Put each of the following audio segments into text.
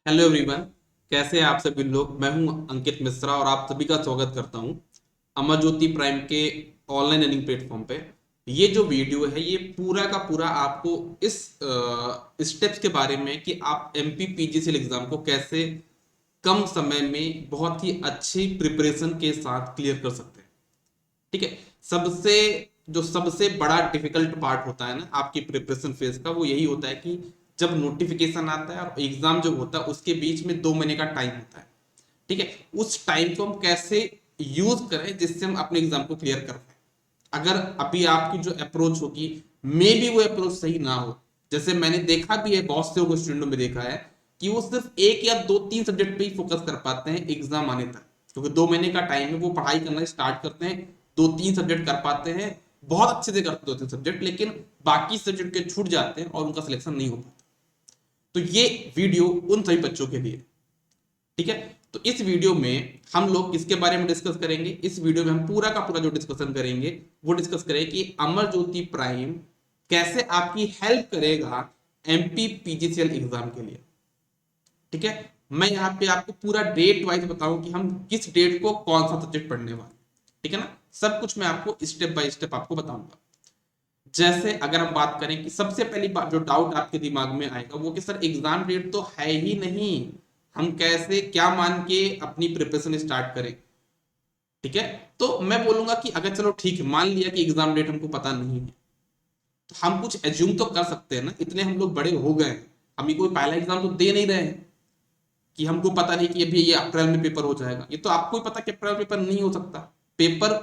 Hello everyone. कैसे हैं आप सभी लोग। मैं हूं अंकित मिश्रा और आप सभी का स्वागत करता हूं अमर ज्योति प्राइम के ऑनलाइन लर्निंग प्लेटफॉर्म पे। ये जो वीडियो है ये पूरा का पूरा आपको इस स्टेप्स के बारे में कि आप एमपी पीजीसीएल एग्जाम को कैसे कम समय में बहुत ही अच्छी प्रिपरेशन के साथ क्लियर कर सकते हैं। ठीक है। सबसे जो सबसे बड़ा डिफिकल्ट पार्ट होता है ना आपकी प्रिपरेशन फेज का, वो यही होता है कि जब नोटिफिकेशन आता है और एग्जाम जब होता है उसके बीच में 2 महीने का टाइम होता है। ठीक है। उस टाइम को हम कैसे यूज करें जिससे हम अपने एग्जाम को क्लियर कर पाए। अगर अभी आपकी जो अप्रोच होगी मे बी वो अप्रोच सही ना हो। जैसे मैंने देखा भी है, बहुत से स्टूडेंटों में देखा है कि वो सिर्फ एक या दो तीन सब्जेक्ट पे ही फोकस कर पाते हैं एग्जाम आने तक, क्योंकि 2 महीने का टाइम है। वो पढ़ाई करना स्टार्ट करते हैं, दो तीन सब्जेक्ट कर पाते हैं, बहुत अच्छे से करते होते हैं सब्जेक्ट, लेकिन बाकी सब्जेक्ट के छूट जाते हैं और उनका सिलेक्शन नहीं हो पाता। तो ये वीडियो उन सभी बच्चों के लिए। ठीक है। तो इस वीडियो में हम लोग किसके बारे में डिस्कस करेंगे, इस वीडियो में हम पूरा का पूरा जो डिस्कशन करेंगे वो डिस्कस करेंगे कि अमर ज्योति प्राइम कैसे आपकी हेल्प करेगा एमपी पीजीसीएल एग्जाम के लिए। ठीक है। मैं यहाँ पे आपको पूरा डेट वाइज बताऊं कि हम किस डेट को कौन सा सब्जेक्ट पढ़ने वाले। ठीक है ना। सब कुछ मैं आपको स्टेप बाय स्टेप आपको बताऊंगा। जैसे अगर हम बात करें कि सबसे पहली बात जो डाउट आपके दिमाग में आएगा वो कि सर एग्जाम डेट तो है ही नहीं, हम कैसे क्या मान के अपनी प्रिपरेशन स्टार्ट करें। ठीक है। तो मैं बोलूंगा कि अगर चलो ठीक है, मान लिया कि एग्जाम डेट हमको पता नहीं है, तो हम कुछ एज्यूम तो कर सकते हैं ना। इतने हम लोग बड़े हो गए हैं, हम ये कोई पहला एग्जाम तो दे नहीं रहे हैं कि हमको पता नहीं कि अभी ये अप्रैल में पेपर हो जाएगा। ये तो आपको ही पता कि अप्रैल पेपर नहीं हो सकता। पेपर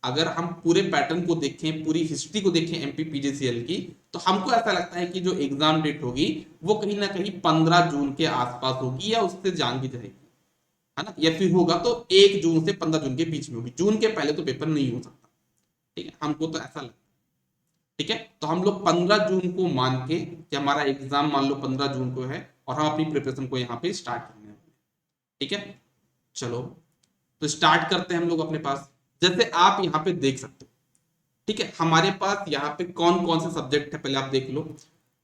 अगर हम पूरे पैटर्न को देखें, पूरी हिस्ट्री को देखें एमपी पीजीसीएल की, तो हमको ऐसा लगता है कि जो एग्जाम डेट होगी वो कहीं ना कहीं 15 जून के आसपास होगी या उससे जान की जाएगी, है ना। या फिर होगा तो 1 जून से 15 जून के बीच में होगी, जून के पहले तो पेपर नहीं हो सकता। ठीक है, हमको तो ऐसा लगता है। ठीक है। तो हम लोग 15 जून को मान के कि हमारा एग्जाम मान लो 15 जून को है और हम अपनी प्रिपरेशन को यहाँ पे स्टार्ट करने हैं। ठीक है। चलो, तो स्टार्ट करते हैं हम लोग अपने पास। जैसे आप यहाँ पे देख सकते हो, ठीक है, हमारे पास यहाँ पे कौन कौन से सब्जेक्ट है पहले आप देख लो।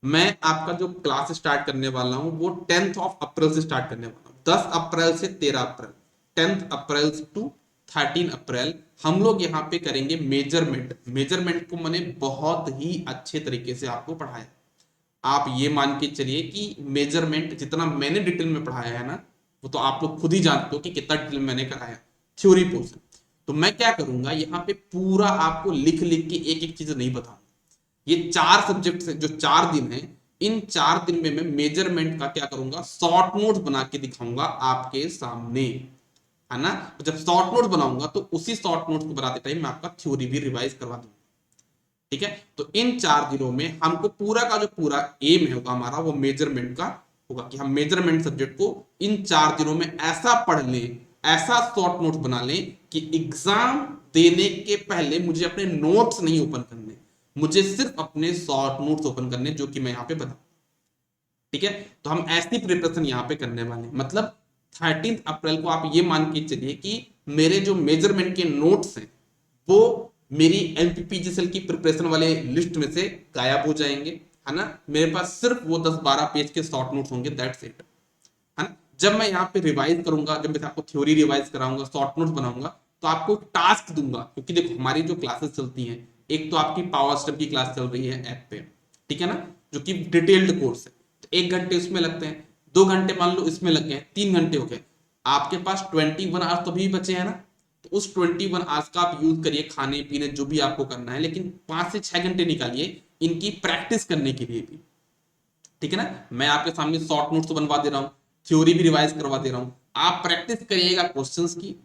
मैं आपका जो क्लास स्टार्ट करने वाला हूँ वो 10 अप्रैल से स्टार्ट करने वाला हूँ, 10 अप्रैल से 13 अप्रैल, 10 अप्रैल टू 13 अप्रैल। हम लोग यहाँ पे करेंगे मेजरमेंट। मेजरमेंट को मैंने बहुत ही अच्छे तरीके से आपको पढ़ाया। आप ये मान के चलिए कि मेजरमेंट जितना मैंने डिटेल में पढ़ाया है ना, वो तो आप लोग खुद ही जानते हो कि कितना डिटेल मैंने कराया थ्योरी पोर्शन। तो मैं क्या करूंगा यहाँ पे पूरा आपको लिख लिख के एक एक चीज नहीं बताऊंगा। ये 4 सब्जेक्ट जो 4 दिन है, इन 4 दिन में मैं मेजरमेंट का क्या करूंगा, शॉर्ट नोट्स बना के दिखाऊंगा आपके सामने, है ना। तो जब शॉर्ट नोट्स बनाऊंगा तो उसी शॉर्ट नोट्स को बनाते टाइम मैं आपका थ्योरी भी रिवाइज करवा दूंगा। ठीक है। तो इन 4 दिनों में हमको पूरा का जो पूरा एम होगा हमारा वो मेजरमेंट का होगा कि हम मेजरमेंट सब्जेक्ट को इन 4 दिनों में ऐसा पढ़ लें, ऐसा शॉर्ट नोट्स बना लें कि एग्जाम देने के पहले मुझे अपने नोट्स नहीं ओपन करने, मुझे सिर्फ अपने शॉर्ट नोट्स ओपन करने, जो कि मैं यहाँ पे बता। ठीक है। तो हम ऐसी प्रिपरेशन यहाँ पे करने वाले हैं। मतलब 13 अप्रैल को आप ये मान के चलिए कि मेरे जो मेजरमेंट के नोट्स हैं वो मेरी एमपीपीजीएसएल की प्रिपरेशन वाले लिस्ट में से गायब हो जाएंगे, है ना। मेरे पास सिर्फ वो 10-12 पेज के शॉर्ट नोट्स होंगे, दैट्स इट, है ना। जब मैं यहाँ पे रिवाइज करूंगा, जब मैं आपको थ्योरी रिवाइज कराऊंगा, शॉर्ट नोट्स बनाऊंगा, तो आपको टास्क दूंगा। क्योंकि देखो हमारी जो क्लासेस चलती हैं, एक तो आपकी पावर स्टेप की क्लास चल रही है ऐप पे, ठीक है ना, जो कि डिटेल्ड कोर्स है। तो 1 घंटे उसमें लगते हैं, 2 घंटे मान लो इसमें लग गए, 3 घंटे हो गए। आपके पास 21 आवर्स तो भी बचे हैं ना। तो उस 21 आवर्स का आप यूज करिए खाने पीने जो भी आपको करना है, लेकिन 5 से 6 घंटे निकालिए इनकी प्रैक्टिस करने के लिए भी। ठीक है ना। मैं आपके सामने शॉर्ट नोट्स तो बनवा दे रहा हूँ, थ्योरी भी रिवाइज करवा दे रहा हूँ, आप प्रैक्टिस करिएगा क्वेश्चंस की।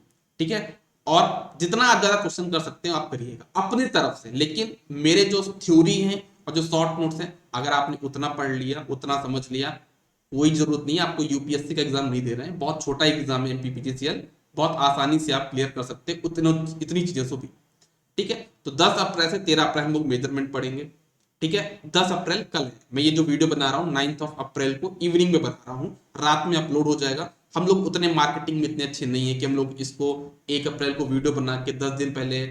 ठीक है। और जितना आप ज्यादा क्वेश्चन कर सकते हो आप करिएगा अपनी तरफ से, लेकिन मेरे जो थ्योरी है और जो शॉर्ट नोट्स हैं, अगर आपने उतना पढ़ लिया, उतना समझ लिया, कोई जरूरत नहीं है आपको यूपीएससी का एग्जाम नहीं दे रहे हैं, बहुत छोटा एग्जाम है एमपीपीजीसीएल, बहुत आसानी से आप क्लियर कर सकते हैं इतनी चीजों से भी। ठीक है। तो 10 अप्रैल से 13 अप्रैल हम लोग मेजरमेंट पढ़ेंगे। ठीक है। 10 अप्रैल कल है, मैं ये जो वीडियो बना रहा हूँ 9 अप्रैल को इवनिंग में बना रहा हूँ, रात में अपलोड हो जाएगा। हम लोग उतने मार्केटिंग में इतने अच्छे नहीं है कि हम लोग इसको 1 अप्रैल को वीडियो बना के 10 दिन पहले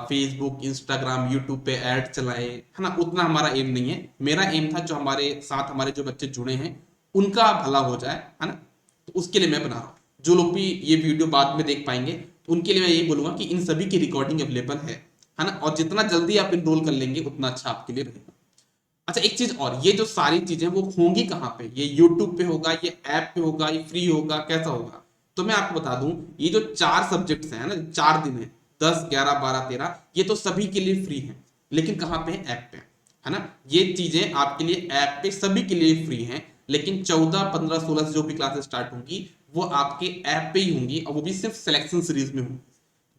फेसबुक इंस्टाग्राम यूट्यूब पे ऐड चलाए, है ना। उतना हमारा एम नहीं है। मेरा एम था जो हमारे साथ हमारे जो बच्चे जुड़े हैं उनका भला हो जाए, है ना। तो उसके लिए मैं बना रहा हूँ। जो लोग भी ये वीडियो बाद में देख पाएंगे उनके लिए मैं यही बोलूंगा कि इन सभी की रिकॉर्डिंग अवेलेबल है ना, और जितना जल्दी आप इनरोल कर लेंगे उतना अच्छा आपके लिए रहेगा। अच्छा, एक चीज और, ये जो सारी चीजें वो होंगी कहाँ पे, ये यूट्यूब पे होगा, ये ऐप पे होगा, ये फ्री होगा, कैसा होगा? तो मैं आपको बता दूं, ये जो 4 सब्जेक्ट्स हैं ना, 4 दिन है, 10 11 12 13, ये तो सभी के लिए फ्री है, लेकिन कहाँ पे है? ऐप पे, है ना। ये चीजें आपके लिए ऐप पे सभी के लिए फ्री हैं, लेकिन 14 15 16 से जो भी क्लासेस स्टार्ट होंगी वो आपके ऐप पे ही होंगी, और वो भी सिर्फ सिलेक्शन सीरीज में होंगी।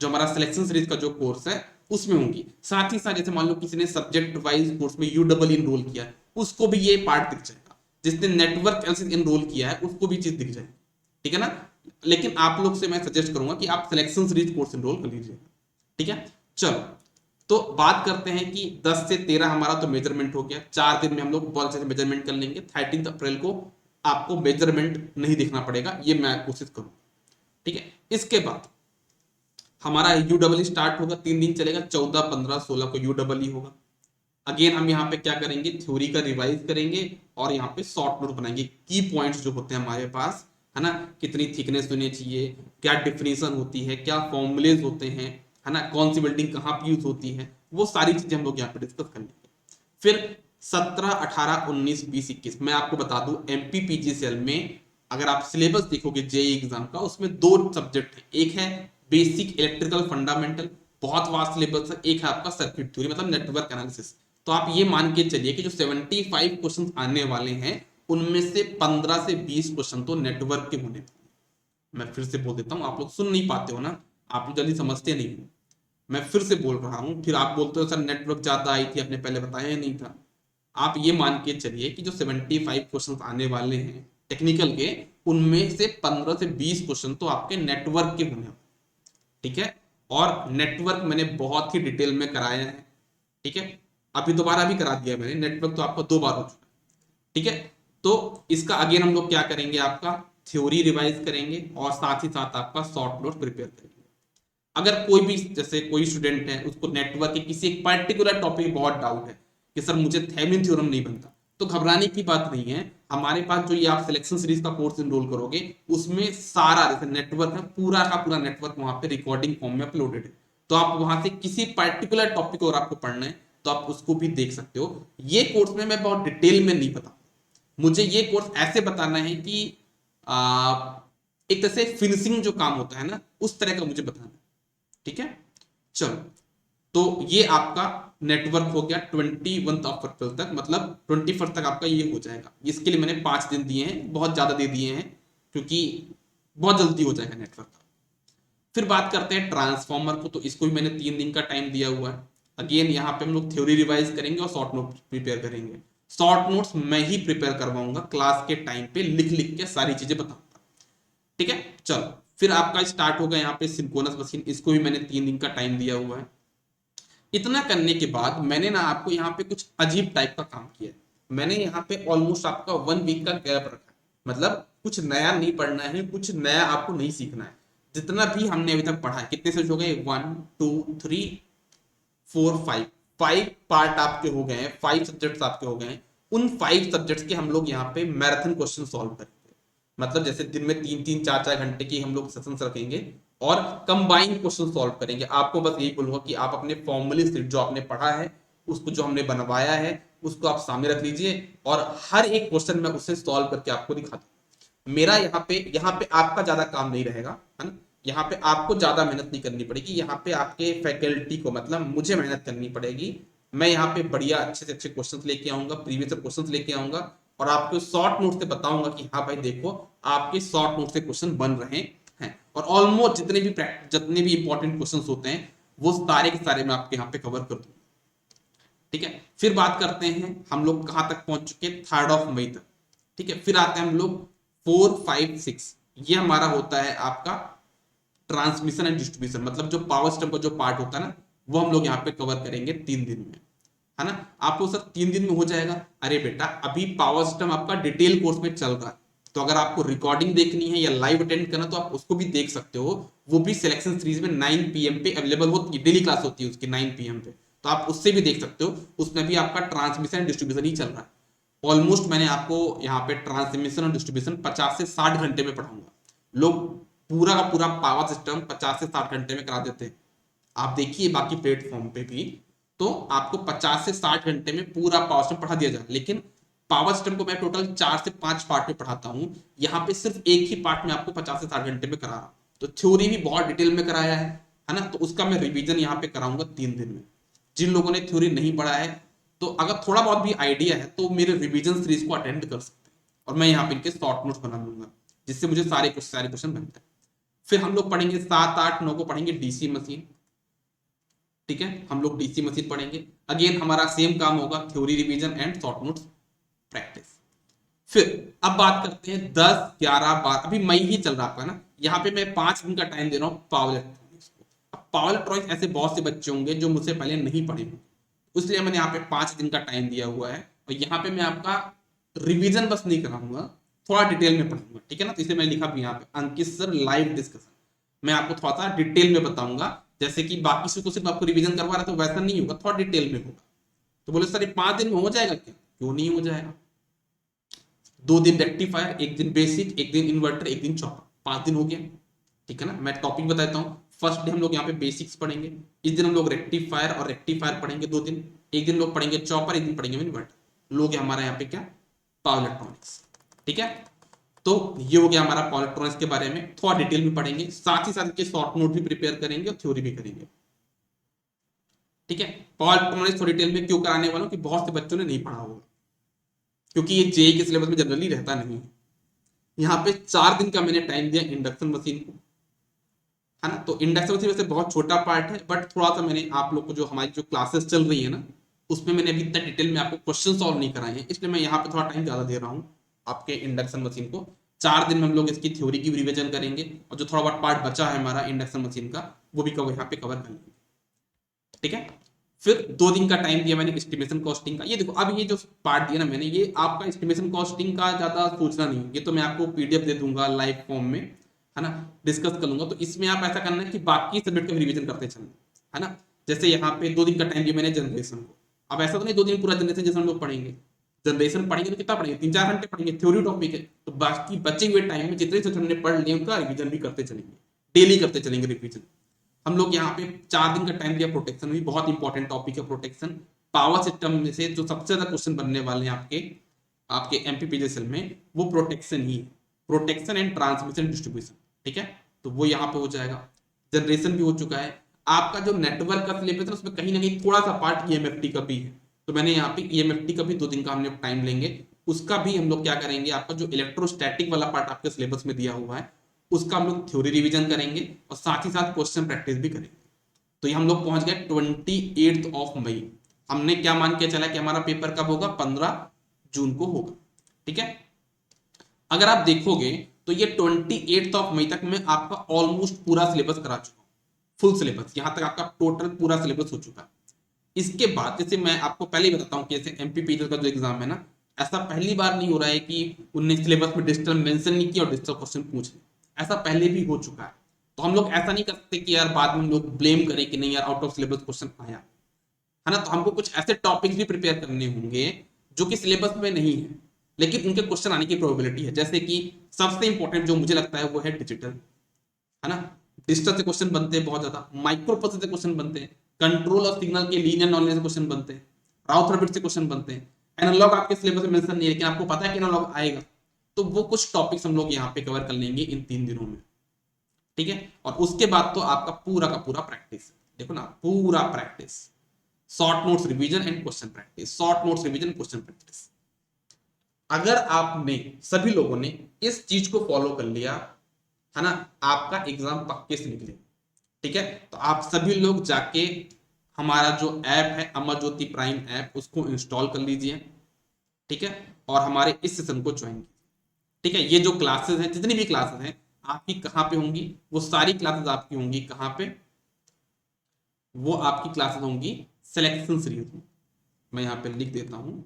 जो हमारा सिलेक्शन सीरीज का जो कोर्स है उसमें होंगी। साथ ही साथ जैसे मान लो किसी ने सब्जेक्ट वाइज कोर्स में यूडब्ल्यू इनरोल किया है, उसको भी ये पार्ट दिख जाएगा। जिसने नेटवर्क एनालिसिस इनरोल किया है उसको भी चीज दिख जाएगी, ठीक है ना। लेकिन आप लोग से मैं सजेस्ट करूंगा कि आप सिलेक्शन सीरीज कोर्स इनरोल कर लीजिए, ठीक है। चलो, तो बात करते हैं कि 10 से 13 हमारा तो मेजरमेंट हो गया, 4 दिन में हम लोग बहुत अच्छे से मेजरमेंट कर लेंगे। 13 अप्रैल को आपको मेजरमेंट नहीं देखना पड़ेगा, ये मैं कोशिश करूँ, ठीक है। इसके बाद हमारा यूडब्ल्यू स्टार्ट होगा, 3 दिन चलेगा, 14 15 16 को यूडब्ल्यू होगा। अगेन हम यहाँ पे क्या करेंगे, थ्योरी का रिवाइज करेंगे और यहाँ पे शॉर्ट नोट बनाएंगे, की पॉइंट्स जो होते हैं हमारे पास, है ना। कितनी थिकनेस होनी चाहिए, क्या डिफिनेशन होती है, क्या फॉर्मुलेज होते हैं, है ना, कौन सी बिल्डिंग कहाँ पे यूज होती है, वो सारी चीजें हम लोग यहाँ पे डिस्कस कर लेंगे। फिर 17 18 19 20 21 मैं आपको बता दूं, एमपीपीजीसीएल में अगर आप सिलेबस देखोगे जेई एग्जाम का, उसमें 2 सब्जेक्ट है, एक है बेसिक इलेक्ट्रिकल फंडामेंटल, बहुत वास्ट सिलेबस है, एक है आपका सर्किट थ्योरी मतलब नेटवर्क एनालिसिस। तो आप ये मान के चलिए कि जो 75 क्वेश्चन आने वाले हैं उनमें से 15 से 20 क्वेश्चन तो नेटवर्क के होने। मैं फिर से बोल देता हूँ, आप लोग सुन नहीं पाते हो ना, आप लोग जल्दी समझते नहीं हो। मैं फिर से बोल रहा हूँ, फिर आप बोलते हो सर नेटवर्क ज्यादा आई थी, आपने पहले बताया ही नहीं था। आप ये मान के चलिए कि जो 75 क्वेश्चन आने वाले हैं टेक्निकल के, उनमें से 15 से 20 क्वेश्चन तो आपके नेटवर्क के होने, ठीक है। और नेटवर्क मैंने बहुत ही डिटेल में कराया है, ठीक है। अभी दोबारा भी करा दिया मैंने, नेटवर्क तो आपको 2 बार हो चुका है, ठीक है। तो इसका अगेन हम लोग क्या करेंगे, आपका थ्योरी रिवाइज करेंगे और साथ ही साथ आपका शॉर्ट नोट प्रिपेयर करेंगे। अगर कोई भी, जैसे कोई स्टूडेंट है उसको नेटवर्क के किसी एक पर्टिकुलर टॉपिक बहुत डाउट है कि सर मुझे थेवेनिन थ्योरम नहीं बनता, तो घबराने की बात नहीं है। हमारे पास जो ये आप सिलेक्शन सीरीज का कोर्स इनरोल करोगे उसमें सारा जैसे नेटवर्क है, पूरा का पूरा नेटवर्क वहां पे रिकॉर्डिंग फॉर्म में अपलोडेड है। तो आप वहां से किसी पर्टिकुलर टॉपिक और आपको पढ़ना है तो आप उसको भी देख सकते हो। ये कोर्स में मैं बहुत डिटेल में नहीं बता, मुझे ये कोर्स ऐसे बताना है कि आ, एक तरह से फिनिशिंग जो काम होता है ना उस तरह का मुझे बताना है, ठीक है। चलो, तो ये आपका नेटवर्क हो गया 21 अप्रैल तक, मतलब 21 तक आपका ये हो जाएगा। इसके लिए मैंने 5 दिन दिए हैं, बहुत ज्यादा दे दिए हैं क्योंकि बहुत जल्दी हो जाएगा नेटवर्क का। फिर बात करते हैं ट्रांसफॉर्मर को, तो इसको भी मैंने 3 दिन का टाइम दिया हुआ है। अगेन यहाँ पे हम लोग थ्योरी रिवाइज करेंगे और शॉर्ट नोट प्रिपेयर करेंगे। शॉर्ट नोट्स मैं ही प्रिपेयर करवाऊंगा, क्लास के टाइम पे लिख लिख के सारी चीजें बताऊंगा, ठीक है। चलो, फिर आपका स्टार्ट होगा यहाँ पे सिंक्रोनस मशीन, इसको भी मैंने 3 दिन का टाइम दिया हुआ है। इतना करने के बाद मैंने ना आपको यहाँ पे कुछ अजीब टाइप का काम किया है। मैंने यहाँ पे ऑलमोस्ट आपका 1 वीक का गैप रखा है, मतलब कुछ नया नहीं पढ़ना है, कुछ नया आपको नहीं सीखना है। जितना भी हमने अभी तक पढ़ा है, कितने से हो गए, 1 2 3 4 5, 5 पार्ट आपके हो गए हैं, 5 सब्जेक्ट्स आपके हो गए हैं। उन 5 सब्जेक्ट्स के हम लोग यहाँ पे मैराथन क्वेश्चन सॉल्व करेंगे। मतलब जैसे दिन में 3 3 4 4 घंटे की हम लोग सेशंस रखेंगे और कंबाइंड क्वेश्चन सॉल्व करेंगे। आपको बस यही बोलूंगा कि आप अपने फॉर्मूले से जो आपने पढ़ा है, उसको जो हमने बनवाया है उसको आप सामने रख लीजिए और हर एक क्वेश्चन में उससे सॉल्व करके आपको दिखा दूं। मेरा यहाँ पे आपका ज्यादा काम नहीं रहेगा, है ना। यहाँ पे आपको ज्यादा मेहनत नहीं करनी पड़ेगी, यहाँ पे आपके फैकल्टी को मतलब मुझे मेहनत करनी पड़ेगी। मैं यहाँ पे बढ़िया अच्छे से अच्छे क्वेश्चंस लेके आऊंगा, प्रीवियस क्वेश्चंस लेके आऊंगा और आपको शॉर्ट नोट से बताऊंगा कि हाँ भाई देखो आपके शॉर्ट नोट से क्वेश्चन बन रहे हैं। और ऑलमोस्ट जितने भी इंपॉर्टेंट क्वेश्चंस होते हैं वो सारे के सारे मैं आपके यहाँ पे कवर कर दूंगा, ठीक है। फिर बात करते हैं हम लोग कहाँ तक पहुंच चुके, 3 मई तक, ठीक है। फिर आते हैं हम लोग 4 5 6, ये हमारा होता है आपका ट्रांसमिशन एंड डिस्ट्रीब्यूशन, मतलब जो पावर सिस्टम का जो पार्ट होता है ना वो हम लोग यहाँ पे कवर करेंगे 3 दिन में, है ना। आपको सर 3 दिन में हो जाएगा, अरे बेटा अभी पावर सिस्टम आपका डिटेल कोर्स में चल रहा है, तो अगर आपको रिकॉर्डिंग देखनी है या लाइव अटेंड करना तो आप उसको भी देख सकते हो। वो भी सिलेक्शन सीरीज में 9 PM पे अवेलेबल होती है, डेली क्लास होती है उसकी 9 PM पे, तो आप उससे भी देख सकते हो। उसमें भी आपका ट्रांसमिशन डिस्ट्रीब्यूशन ही चल रहा है। ऑलमोस्ट मैंने आपको यहाँ पे ट्रांसमिशन और डिस्ट्रीब्यूशन 50 से 60 घंटे में पढ़ाऊंगा। लोग पूरा का पूरा पावर सिस्टम 50 से 60 घंटे में करा देते हैं। आप देखिए बाकी प्लेटफॉर्म पे भी तो आपको 50 से 60 घंटे में पूरा पावर सिस्टम पढ़ा दिया जाए, लेकिन पावर सिस्टम को मैं टोटल 4 से 5 पार्ट में पढ़ाता हूँ। यहाँ पे सिर्फ एक ही पार्ट में आपको 50 से 60 घंटे में करा रहा हूँ। तो थ्योरी भी बहुत डिटेल में कराया है ना। तो उसका मैं रिवीजन यहाँ पे कराऊंगा 3 दिन में। जिन लोगों ने थ्योरी नहीं पढ़ा है तो अगर थोड़ा बहुत भी आइडिया है तो मेरे रिवीजन सीरीज को अटेंड कर सकते हैं, और मैं यहाँ पे इनके शॉर्ट नोट्स बना दूंगा जिससे मुझे सारे क्वेश्चन बनते हैं। फिर हम लोग पढ़ेंगे 7, 8, 9 को पढ़ेंगे डीसी मशीन। ठीक है, हम लोग डीसी मशीन पढ़ेंगे। अगेन हमारा सेम काम होगा, theory revision and short notes practice. फिर अब बात करते हैं 10, 11, 12, अभी मई ही चल रहा है ना। यहाँ पे मैं 5 दिन का टाइम दे रहा हूँ पावर इलेक्ट्रॉनिक्स को। अब पावर इलेक्ट्रॉनिक्स ऐसे बहुत से बच्चे होंगे जो मुझसे पहले नहीं पढ़े होंगे, इसलिए मैंने यहाँ पे 5 दिन का टाइम दिया हुआ है। और यहाँ पे मैं आपका रिवीजन बस नहीं कराऊंगा, थोड़ा डिटेल में पढ़ूंगा। ठीक है ना, तो इसलिए मैंने लिखा भी यहाँ पे अंकित सर लाइव डिस्कशन। मैं आपको थोड़ा सा डिटेल में बताऊंगा, जैसे कि बाकी से को सिर्फ आपको रिवीजन करवा रहा तो वैसा नहीं होगा, थोड़ा डिटेल में होगा। तो बोले सर ये 5 दिन में हो जाएगा क्या? क्यों नहीं हो जाएगा। 2 दिन रेक्टिफायर, 1 दिन बेसिक, 1 दिन इन्वर्टर, 1 दिन चॉपर, 5 दिन हो गया। ठीक है ना, मैं टॉपिक बताता हूँ। फर्स्ट डे हम लोग यहाँ पे बेसिक्स पढ़ेंगे, इस दिन हम लोग रेक्टिफायर और रेक्टिफायर पढ़ेंगे 2 दिन। 1 दिन लोग पढ़ेंगे चॉपर, 1 दिन पढ़ेंगे इन्वर्टर। लोग हमारा यहाँ पे क्या, पावर इलेक्ट्रॉनिक्स। ठीक है, तो ये हो गया हमारा पावर इलेक्ट्रॉनिक्स के बारे में, थोड़ा डिटेल में पढ़ेंगे, साथ ही साथ के शॉर्ट नोट भी प्रिपेयर करेंगे और थ्योरी भी करेंगे। ठीक है, पावर इलेक्ट्रॉनिक्स थोड़ी डिटेल में क्यों कराने वाला हूं कि बहुत से बच्चों ने नहीं पढ़ा होगा, क्योंकि ये जेई के सिलेबस में जनरली रहता नहीं है। यहाँ पे 4 दिन का मैंने टाइम दिया इंडक्शन मशीन को, है ना। तो इंडक्शन मशीन वैसे बहुत छोटा पार्ट है, बट थोड़ा सा मैंने आप लोग को जो हमारी जो क्लासेस चल रही है ना उसमें मैंने अभी तक डिटेल में आपको क्वेश्चन सॉल्व नहीं कराए हैं, इसलिए मैं यहाँ पे थोड़ा टाइम ज्यादा दे रहा हूँ आपके इंडक्शन मशीन को। 4 दिन में हम लोग इसकी थ्योरी की रिविजन करेंगे, और जो थोड़ा बहुत पार्ट बचा है हमारा इंडक्शन मशीन का वो भी यहाँ पे कवर कर लेंगे। ठीक है, फिर 2 दिन का टाइम दिया मैंने एस्टिमेशन कॉस्टिंग का। ये देखो, अब ये जो पार्ट दिया ना मैंने, ये आपका एस्टिमेशन कॉस्टिंग का ज्यादा सोचना नहीं, ये तो मैं आपको पीडीएफ दे दूंगा लाइव फॉर्म में, है ना, डिस्कस कर लूंगा। तो इसमें आप ऐसा करना है कि बाकी सब्जेक्ट का रिवीजन करते चलना, है ना। जैसे यहाँ पे 2 दिन का टाइम दिया मैंने जनरेशन को। अब ऐसा तो नहीं 2 दिन पूरा जनरेशन जैसे हम लोग पढ़ेंगे, जनरेशन पढ़ेंगे तो कितना पढ़ेंगे, 3-4 घंटे पढ़ेंगे, थ्योरी टॉपिक है। तो बाकी बचे हुए टाइम में जितने सब्जेक्ट हमने पढ़ लिए उनका रिवीजन भी करते चलेंगे, डेली करते चलेंगे रिवीजन। हम लोग यहाँ पे 4 दिन का टाइम दिया प्रोटेक्शन, भी बहुत इंपॉर्टेंट टॉपिक है प्रोटेक्शन। पावर सिस्टम में से जो सबसे ज्यादा क्वेश्चन बनने वाले हैं आपके आपके एमपीपीजीएसएल में वो प्रोटेक्शन ही है, प्रोटेक्शन एंड ट्रांसमिशन डिस्ट्रीब्यूशन। ठीक है, तो वो यहाँ पे हो जाएगा। जनरेशन भी हो चुका है। आपका जो नेटवर्क का सिलेबस है उसमें कहीं ना कहीं थोड़ा सा पार्ट ईएमएफटी का भी है, तो मैंने यहाँ पे ईएमएफटी का भी 2 दिन का हमने टाइम लेंगे। उसका भी हम लोग क्या करेंगे, आपका जो इलेक्ट्रोस्टैटिक वाला पार्ट आपके सिलेबस में दिया हुआ है उसका हम लोग थ्योरी रिवीजन करेंगे और साथ ही साथ क्वेश्चन प्रैक्टिस भी करेंगे। तो ये हम लोग पहुंच गए 28 मई। हमने क्या मान के चला कि हमारा पेपर कब होगा, 15 जून को होगा। ठीक है, अगर आप देखोगे तो ये 28 मई तक मैं आपका ऑलमोस्ट पूरा सिलेबस करा चुका हूँ, फुल सिलेबस, यहां तक आपका टोटल पूरा सिलेबस हो चुका है। इसके बाद जैसे मैं आपको पहले ही बताता हूँ कि जैसे एमपीपीएल का जो एग्जाम है ना, ऐसा पहली बार नहीं हो रहा है कि उनने सिलेबस में डिजिटल मेंशन नहीं किया और डिजिटल क्वेश्चन पूछ लिया, ऐसा पहले भी हो चुका है। तो हम लोग ऐसा नहीं कर सकते कि यार बाद में हम लोग ब्लेम करें कि नहीं यार आउट ऑफ सिलेबस क्वेश्चन आया, है ना। तो हमको कुछ ऐसे टॉपिक्स भी प्रिपेयर करने होंगे जो कि सिलेबस में नहीं है लेकिन उनके क्वेश्चन आने की प्रोबेबिलिटी है। जैसे कि सबसे इंपॉर्टेंट जो मुझे लगता है वो है डिजिटल, है ना। डिजिटल से क्वेश्चन बनते हैं बहुत ज्यादा, माइक्रो प्रोसेसर से क्वेश्चन बनते हैं, कंट्रोल और सिग्नल के लीनियर नॉलेज से क्वेश्चन बनते हैं, राउटर बिट से क्वेश्चन बनते हैं। एनालॉग आपके सिलेबस में मेंशन नहीं है लेकिन आपको पता है कि एनालॉग आएगा, तो वो कुछ टॉपिक्स हम लोग यहाँ पे कवर कर लेंगे इन 3 दिनों में। ठीक है, और उसके बाद तो आपका पूरा का पूरा प्रैक्टिस, देखो ना, पूरा practice, short notes revision and question practice, short notes revision question practice. अगर आपने सभी लोगों ने इस चीज को फॉलो कर लिया, है ना, आपका एग्जाम पक्के से निकलेगा। ठीक है, तो आप सभी लोग जाके हमारा जो ऐप है अमर ज्योति प्राइम ऐप उसको इंस्टॉल कर लीजिए। ठीक है, और हमारे इस सेशन को ज्वाइन कीजिए। ठीक है, ये जो क्लासेस हैं, जितनी भी क्लासेस हैं आपकी कहाँ पे होंगी, वो सारी क्लासेस आपकी होंगी कहाँ पे, वो आपकी क्लासेस होंगी सिलेक्शन सीरीज में। मैं यहाँ पे लिख देता हूँ,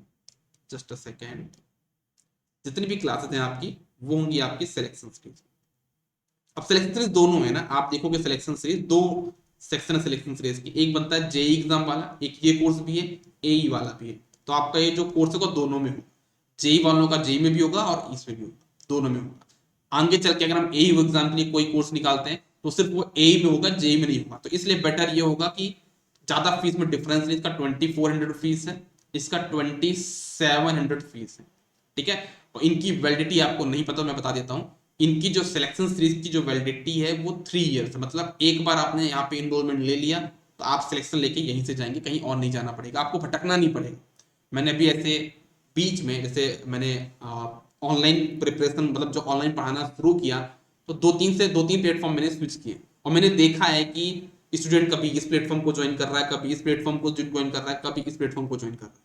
जस्ट अ सेकेंड। जितनी भी क्लासेस हैं आपकी वो होंगी आपकी सिलेक्शन सीरीज। अब सिलेक्शन सीरीज दोनों है ना, आप देखोगे सिलेक्शन सीरीज 2 सेक्शन है सिलेक्शन सीरीज की, एक बनता है जेई एग्जाम वाला, एक ये कोर्स भी है, एई वाला भी है। तो आपका ये जो कोर्स है वो दोनों में हो। जेई वालों का जेई में भी होगा और इसमें भी होगा, दोनों में होगा। आगे चल के अगर हम एई एग्जाम के लिए कोई कोर्स निकालते हैं तो सिर्फ वो एई में होगा, जेई में नहीं होगा। तो इसलिए बेटर ये होगा कि ज्यादा फीस में डिफरेंस नहीं, इसका 2400 फीस है, इसका 2700 फीस है, ठीक है। और इनकी वैलिडिटी आपको नहीं पता, मैं बता देता हूँ। इनकी जो सिलेक्शन सीरीज की जो वैलिडिटी है वो 3 ईयर्स, मतलब एक बार आपने यहाँ पे इनरोलमेंट ले लिया तो आप सिलेक्शन लेके यहीं से जाएंगे, कहीं और नहीं जाना पड़ेगा, आपको भटकना नहीं पड़ेगा। मैंने अभी ऐसे बीच में, जैसे मैंने ऑनलाइन प्रिपरेशन, मतलब जो ऑनलाइन पढ़ाना शुरू किया, तो दो तीन प्लेटफॉर्म मैंने स्विच किए, और मैंने देखा है कि स्टूडेंट कभी इस प्लेटफॉर्म को ज्वाइन कर रहा है, कभी इस प्लेटफॉर्म को ज्वाइन कर रहा है, कभी इस प्लेटफॉर्म को ज्वाइन कर रहा है।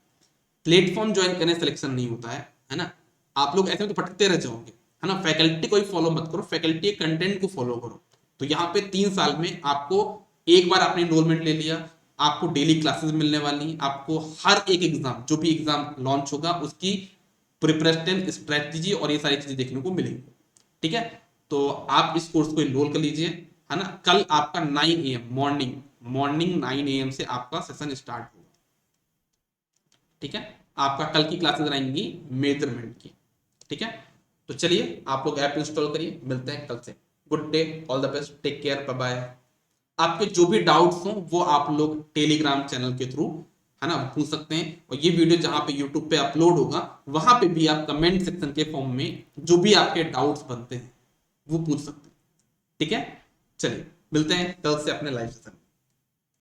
प्लेटफॉर्म ज्वाइन करने सिलेक्शन नहीं होता है ना। आप लोग ऐसे में तो भटकते रह जाओगे, है ना। फैकल्टी को ही फॉलो मत करो, फैकल्टी के कंटेंट को फॉलो करो। तो यहाँ पे 3 साल में आपको, एक बार आपने इनरोलमेंट ले लिया, आपको डेली क्लासेस मिलने वाली, आपको हर एक एग्जाम, जो भी एग्जाम लॉन्च होगा उसकी प्रिपरेशन स्ट्रेटजी और ये सारी चीजें देखने को मिलेंगी, ठीक है। तो आप इस कोर्स को इनरोल कर लीजिए, है ना। कल आपका 9 AM मॉर्निंग, 9 AM से आपका सेशन स्टार्ट होगा, ठीक है। आपका कल की क्लासेस रहेंगी मेजरमेंट की, ठीक है। तो चलिए आप लोग ऐप इंस्टॉल करिए, मिलते हैं कल से। Good day, all the best, take care, bye bye. आपके जो भी डाउट्स हो वो आप लोग टेलीग्राम चैनल के थ्रू, है ना, पूछ सकते हैं। और ये वीडियो जहां पे यूट्यूब पे अपलोड होगा वहां पे भी आप कमेंट सेक्शन के फॉर्म में जो भी आपके डाउट्स बनते हैं वो पूछ सकते हैं, ठीक है। चलिए मिलते हैं कल से अपने लाइव सेशन।